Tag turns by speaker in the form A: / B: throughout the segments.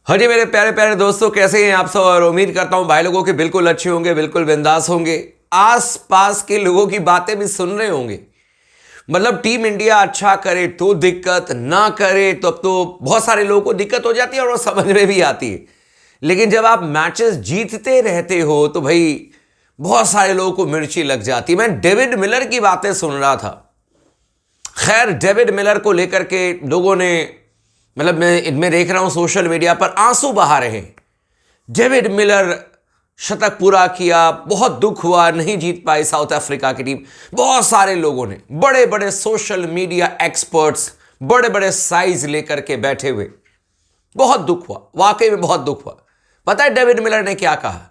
A: हाँ जी मेरे प्यारे प्यारे दोस्तों, कैसे हैं आप सब। और उम्मीद करता हूं भाई लोगों के बिल्कुल अच्छे होंगे, बिल्कुल बिंदास होंगे, आस पास के लोगों की बातें भी सुन रहे होंगे। मतलब टीम इंडिया अच्छा करे तो दिक्कत, ना करे तो अब तो बहुत सारे लोगों को दिक्कत हो जाती है और वो समझ में भी आती है। लेकिन जब आप मैचेस जीतते रहते हो तो भाई बहुत सारे लोगों को मिर्ची लग जाती है। मैं डेविड मिलर की बातें सुन रहा था। खैर, डेविड मिलर को लेकर के लोगों ने, मतलब मैं इनमें देख रहा हूं सोशल मीडिया पर आंसू बहा रहे हैं। डेविड मिलर शतक पूरा किया, बहुत दुख हुआ, नहीं जीत पाई साउथ अफ्रीका की टीम। बहुत सारे लोगों ने, बड़े बड़े सोशल मीडिया एक्सपर्ट्स, बड़े बड़े साइज लेकर के बैठे हुए, बहुत दुख हुआ, वाकई में बहुत दुख हुआ। पता है डेविड मिलर ने क्या कहा?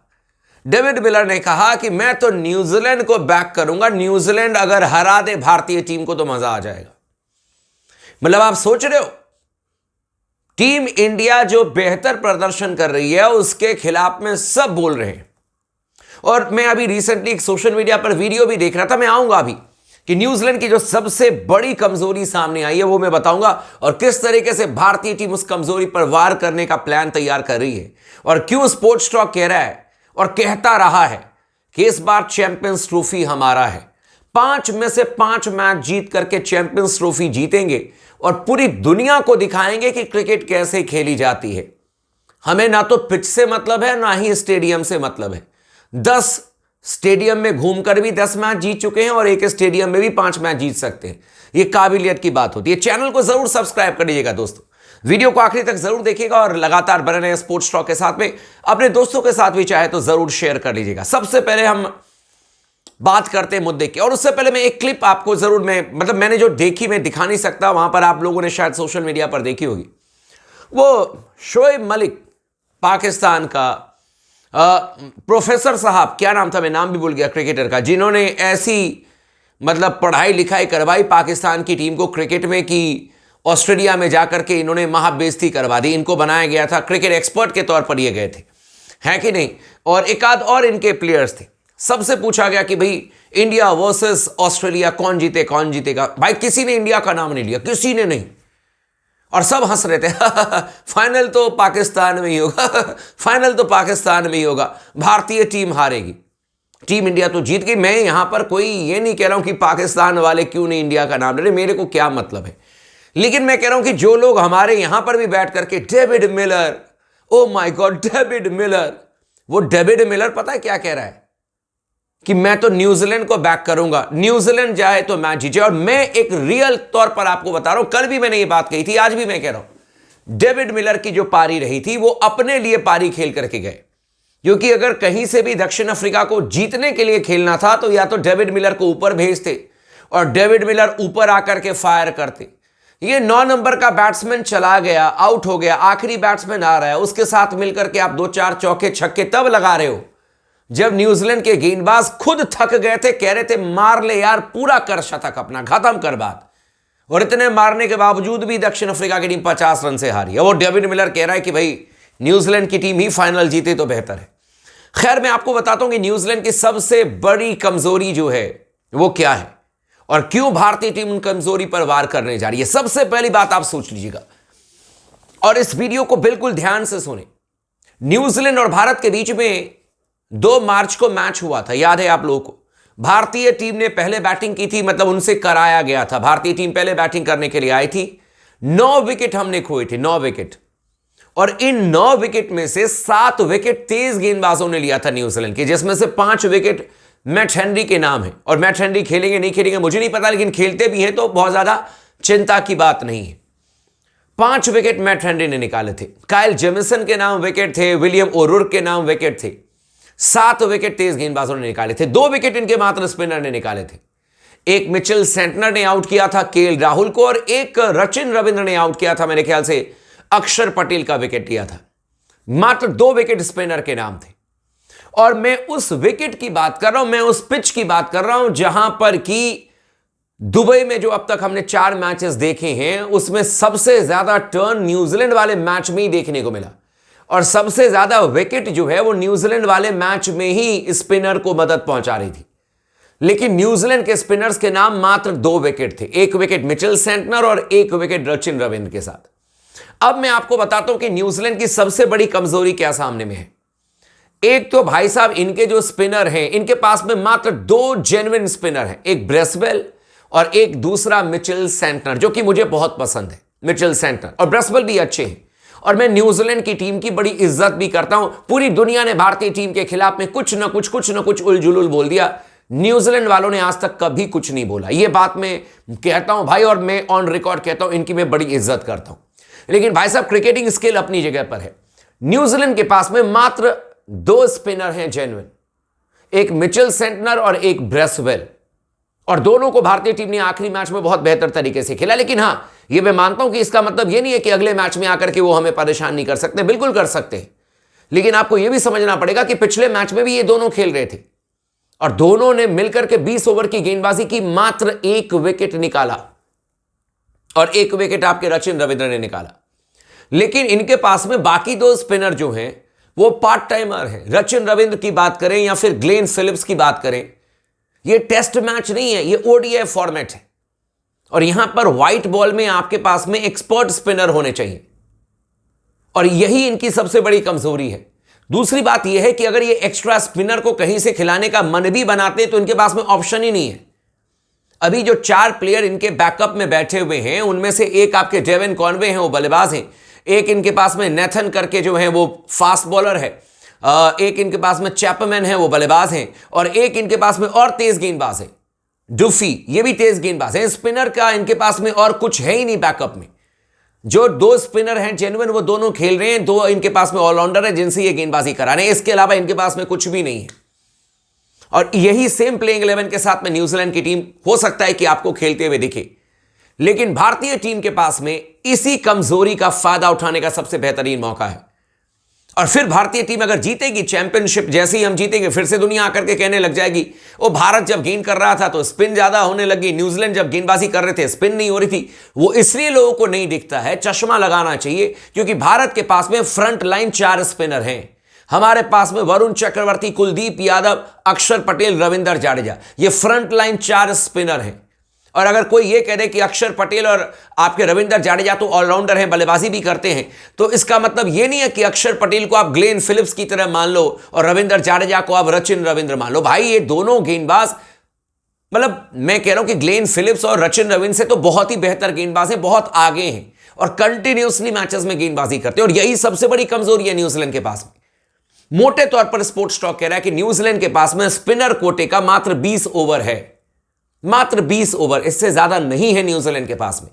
A: डेविड मिलर ने कहा कि मैं तो न्यूजीलैंड को बैक करूंगा, न्यूजीलैंड अगर हरा दे भारतीय टीम को तो मजा आ जाएगा। मतलब आप सोच रहे हो, टीम इंडिया जो बेहतर प्रदर्शन कर रही है उसके खिलाफ में सब बोल रहे हैं। और मैं अभी रिसेंटली एक सोशल मीडिया पर वीडियो भी देख रहा था, मैं आऊंगा अभी, कि न्यूजीलैंड की जो सबसे बड़ी कमजोरी सामने आई है वो मैं बताऊंगा, और किस तरीके से भारतीय टीम उस कमजोरी पर वार करने का प्लान तैयार कर रही है, और क्यों स्पोर्ट्स टॉक कह रहा है और कहता रहा है कि इस बार चैंपियंस ट्रॉफी हमारा है। 5 में से 5 मैच जीत करके चैंपियंस ट्रॉफी जीतेंगे और पूरी दुनिया को दिखाएंगे कि क्रिकेट कैसे खेली जाती है। हमें ना तो पिच से मतलब है, ना ही स्टेडियम से मतलब है। 10 स्टेडियम में घूमकर भी 10 मैच जीत चुके हैं और एक स्टेडियम में भी 5 मैच जीत सकते हैं। यह काबिलियत की बात होती है। चैनल को जरूर सब्सक्राइब कर लीजिएगा दोस्तों, वीडियो को आखिरी तक जरूर देखिएगा और लगातार बने रहे स्पोर्ट्स टॉक के साथ में। अपने दोस्तों के साथ भी चाहे तो जरूर शेयर कर लीजिएगा। सबसे पहले हम बात करते हैं मुद्दे की, और उससे पहले मैं एक क्लिप आपको जरूर, मैंने जो देखी मैं दिखा नहीं सकता, वहां पर आप लोगों ने शायद सोशल मीडिया पर देखी होगी। वो शोएब मलिक, पाकिस्तान का प्रोफेसर साहब, क्या नाम था, मैं नाम भी भूल गया, क्रिकेटर का, जिन्होंने ऐसी मतलब पढ़ाई लिखाई करवाई पाकिस्तान की टीम को क्रिकेट में कि ऑस्ट्रेलिया में जाकर के इन्होंने महाबेइज्जती करवा दी। इनको बनाया गया था, क्रिकेट एक्सपर्ट के तौर पर ये गए थे, है कि नहीं। और एक आध और इनके प्लेयर्स थे। सबसे पूछा गया कि भाई इंडिया वर्सेस ऑस्ट्रेलिया कौन जीते, कौन जीतेगा। भाई किसी ने इंडिया का नाम नहीं लिया, किसी ने नहीं, और सब हंस रहे थे फाइनल तो पाकिस्तान में ही होगा फाइनल तो पाकिस्तान में ही होगा, भारतीय टीम हारेगी, टीम इंडिया तो जीत गई। मैं यहां पर कोई ये नहीं कह रहा हूं कि पाकिस्तान वाले क्यों नहीं इंडिया का नाम ले रहे, मेरे को क्या मतलब है। लेकिन मैं कह रहा हूं कि जो लोग हमारे यहां पर भी बैठ करके David Miller, oh my God David Miller, वो डेविड मिलर पता है क्या कह रहा है कि मैं तो न्यूजीलैंड को बैक करूंगा, न्यूजीलैंड जाए तो मैच जीते। और मैं एक रियल तौर पर आपको बता रहा हूं, कल भी मैंने ये बात कही थी, आज भी मैं कह रहा हूं, डेविड मिलर की जो पारी रही थी वो अपने लिए पारी खेल करके गए। क्योंकि अगर कहीं से भी दक्षिण अफ्रीका को जीतने के लिए खेलना था तो या तो डेविड मिलर को ऊपर भेजते और डेविड मिलर ऊपर आकर के फायर करते। ये 9 नंबर का बैट्समैन चला गया, आउट हो गया, आखिरी बैट्समैन आ रहा है, उसके साथ मिलकर के आप 2-4 चौके छक्के तब लगा रहे हो जब न्यूजीलैंड के गेंदबाज खुद थक गए थे, कह रहे थे मार ले यार, पूरा कर शतक अपना, खत्म कर बात। और इतने मारने के बावजूद भी दक्षिण अफ्रीका की टीम 50 रन से हारी है। वो डेविड मिलर कह रहा है कि भाई न्यूजीलैंड की टीम ही फाइनल जीते तो बेहतर है। खैर, मैं आपको बताता हूं कि न्यूजीलैंड की सबसे बड़ी कमजोरी जो है वो क्या है और क्यों भारतीय टीम उन कमजोरी पर वार करने जा रही है। सबसे पहली बात आप सोच लीजिएगा और इस वीडियो को बिल्कुल ध्यान से सुने। न्यूजीलैंड और भारत के बीच में 2 मार्च को मैच हुआ था, याद है आप लोगों को। भारतीय टीम ने पहले बैटिंग की थी, मतलब उनसे कराया गया था, भारतीय टीम पहले बैटिंग करने के लिए आई थी। 9 विकेट हमने खोए थे, 9 विकेट, और इन 9 विकेट में से 7 विकेट तेज गेंदबाजों ने लिया था न्यूजीलैंड के, जिसमें से 5 विकेट मैट हेनरी के नाम है। और मैट हेनरी खेलेंगे नहीं खेलेंगे मुझे नहीं पता, लेकिन खेलते भी हैं तो बहुत ज्यादा चिंता की बात नहीं है। 5 विकेट मैट हेनरी ने निकाले थे, काइल जेमिसन के नाम विकेट थे, विलियम ओरुर्क के नाम विकेट थे। 7 विकेट तेज गेंदबाजों ने निकाले थे। 2 विकेट इनके मात्र स्पिनर ने निकाले थे। एक मिचेल सेंटनर ने आउट किया था केएल राहुल को, और एक रचिन रविंद्र ने आउट किया था, मेरे ख्याल से अक्षर पटेल का विकेट लिया था। मात्र 2 विकेट स्पिनर के नाम थे। और मैं उस विकेट की बात कर रहा हूं, मैं उस पिच की बात कर रहा हूं जहां पर कि दुबई में जो अब तक हमने 4 मैचेस देखे हैं उसमें सबसे ज्यादा टर्न न्यूजीलैंड वाले मैच में ही देखने को मिला, और सबसे ज्यादा विकेट जो है वो न्यूजीलैंड वाले मैच में ही स्पिनर को मदद पहुंचा रही थी। लेकिन न्यूजीलैंड के स्पिनर्स के नाम मात्र 2 विकेट थे, 1 विकेट मिचेल सेंटनर और 1 विकेट रचिन रविंद्र के साथ। अब मैं आपको बताता हूं कि न्यूजीलैंड की सबसे बड़ी कमजोरी क्या सामने में है। एक तो भाई साहब इनके जो स्पिनर हैं, इनके पास में मात्र 2 जेन्युइन स्पिनर हैं, एक ब्रेसवेल और एक दूसरा मिचेल सेंटनर, जो कि मुझे बहुत पसंद है। मिचेल सेंटनर और ब्रेसवेल भी अच्छे हैं और मैं न्यूजीलैंड की टीम की बड़ी इज्जत भी करता हूं। पूरी दुनिया ने भारतीय टीम के खिलाफ में कुछ ना कुछ उलझुल बोल दिया, न्यूजीलैंड वालों ने आज तक कभी कुछ नहीं बोला। यह बात मैं कहता हूं भाई, और मैं ऑन रिकॉर्ड कहता हूं, इनकी मैं बड़ी इज्जत करता हूं। लेकिन भाई साहब क्रिकेटिंग स्किल अपनी जगह पर है। न्यूजीलैंड के पास में मात्र 2 स्पिनर हैं जेन्युइन, एक मिचेल सेंटनर और एक ब्रेसवेल, और दोनों को भारतीय टीम ने आखिरी मैच में बहुत बेहतर तरीके से खेला। लेकिन हां, यह मैं मानता हूं कि इसका मतलब यह नहीं है कि अगले मैच में आकर के वो हमें परेशान नहीं कर सकते, बिल्कुल कर सकते हैं। लेकिन आपको यह भी समझना पड़ेगा कि पिछले मैच में भी ये दोनों खेल रहे थे और दोनों ने मिलकर के 20 ओवर की गेंदबाजी की, मात्र 1 विकेट निकाला और 1 विकेट आपके रचिन रविंद्र ने निकाला। लेकिन इनके पास में बाकी 2 स्पिनर जो हैं वो पार्ट टाइमर हैं। रचिन रविंद्र की बात करें या फिर ग्लेन फिलिप्स की बात करें, ये टेस्ट मैच नहीं है, ये ओडीआई फॉर्मेट है और यहां पर व्हाइट बॉल में आपके पास में एक्सपर्ट स्पिनर होने चाहिए और यही इनकी सबसे बड़ी कमजोरी है। दूसरी बात यह है कि अगर ये एक्स्ट्रा स्पिनर को कहीं से खिलाने का मन भी बनाते तो इनके पास में ऑप्शन ही नहीं है। अभी जो 4 प्लेयर इनके बैकअप में बैठे हुए हैं, उनमें से एक आपके डेविन कॉनवे हैं, वो बल्लेबाज हैं, एक इनके पास में नेथन करके जो है वो फास्ट बॉलर है, एक इनके पास में चैपमैन है, वो बल्लेबाज हैं, और एक इनके पास में और तेज गेंदबाज है डुफी, ये भी तेज गेंदबाज है। स्पिनर का इनके पास में और कुछ है ही नहीं बैकअप में। जो 2 स्पिनर हैं जेन्युइन, वो दोनों खेल रहे हैं, 2 इनके पास में ऑलराउंडर है जिनसे ये गेंदबाजी करा रहे हैं। इसके अलावा इनके पास में कुछ भी नहीं है और यही सेम प्लेइंग 11 के साथ में न्यूजीलैंड की टीम हो सकता है कि आपको खेलते हुए दिखे। लेकिन भारतीय टीम के पास में इसी कमजोरी का फायदा उठाने का सबसे बेहतरीन मौका है। और फिर भारतीय टीम अगर जीतेगी चैंपियनशिप, जैसे ही हम जीतेंगे फिर से दुनिया आकर के कहने लग जाएगी, वो भारत जब गेंद कर रहा था तो स्पिन ज्यादा होने लगी, न्यूजीलैंड जब गेंदबाजी कर रहे थे स्पिन नहीं हो रही थी। वो इसलिए लोगों को नहीं दिखता है, चश्मा लगाना चाहिए, क्योंकि भारत के पास में फ्रंट लाइन 4 स्पिनर हैं। हमारे पास में वरुण चक्रवर्ती, कुलदीप यादव, अक्षर पटेल, रविंद्र जाडेजा, ये फ्रंट लाइन 4 स्पिनर हैं। और अगर कोई ये कह दे कि अक्षर पटेल और आपके रविंद्र जाडेजा तो ऑलराउंडर हैं, बल्लेबाजी भी करते हैं, तो इसका मतलब ये नहीं है कि अक्षर पटेल को आप ग्लेन फिलिप्स की तरह मान लो और रविंद्र जाडेजा को आप रचिन रविंद्र मान लो। भाई ये दोनों गेंदबाज, मतलब मैं कह रहा हूं कि ग्लेन फिलिप्स और रचिन रविंद्र से तो बहुत ही बेहतर गेंदबाज हैं, बहुत आगे हैं और कंटिन्यूसली मैचेस में गेंदबाजी करते हैं। और यही सबसे बड़ी कमजोरी है न्यूजीलैंड के पास में। मोटे तौर पर स्पोर्ट्स स्टॉक कह रहा है कि न्यूजीलैंड के पास में स्पिनर कोटे का मात्र 20 ओवर है, मात्र 20 ओवर, इससे ज्यादा नहीं है न्यूजीलैंड के पास में।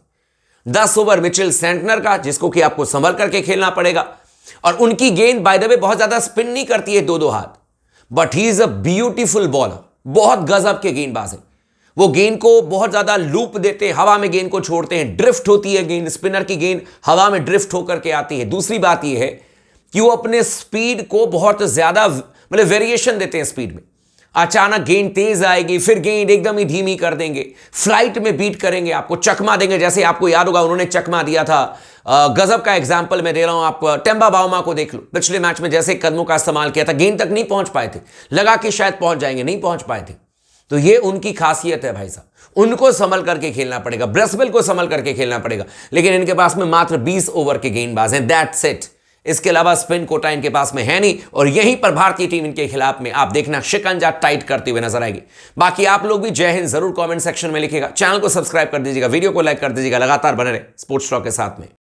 A: 10 ओवर मिचेल सेंटनर का, जिसको कि आपको संभल करके खेलना पड़ेगा। और उनकी गेंद बाय द वे बहुत ज्यादा स्पिन नहीं करती है 2-2 हाथ, but he is a beautiful bowler, बहुत गजब के गेंदबाज है। वो गेंद को बहुत ज्यादा लूप देते हैं, हवा में गेंद को छोड़ते हैं, ड्रिफ्ट होती है गेंद, स्पिनर की गेंद हवा में ड्रिफ्ट होकर के आती है। दूसरी बात यह है कि वो अपने स्पीड को बहुत ज्यादा मतलब वेरिएशन देते हैं स्पीड में। अचानक गेंद तेज आएगी, फिर गेंद एकदम ही धीमी कर देंगे, फ्लाइट में बीट करेंगे, आपको चकमा देंगे। जैसे आपको याद होगा उन्होंने चकमा दिया था, गजब का एग्जांपल मैं दे रहा हूं, आप टेम्बा बाउमा को देख लो, पिछले मैच में जैसे कदमों का इस्तेमाल किया था, गेंद तक नहीं पहुंच पाए थे, लगा कि शायद पहुंच जाएंगे, नहीं पहुंच पाए थे। तो ये उनकी खासियत है भाई साहब, उनको संभल करके खेलना पड़ेगा, ब्रेसवेल को संभल करके खेलना पड़ेगा। लेकिन इनके पास में मात्र 20 ओवर के गेंदबाज हैं, दैट्स इट। इसके अलावा स्पिन कोटा इनके पास में है नहीं और यहीं पर भारतीय टीम इनके खिलाफ में आप देखना शिकंजा टाइट करते हुए नजर आएगी। बाकी आप लोग भी जय हिंद जरूर कमेंट सेक्शन में लिखिएगा, चैनल को सब्सक्राइब कर दीजिएगा, वीडियो को लाइक कर दीजिएगा, लगातार बने रहे स्पोर्ट्स टॉक के साथ में।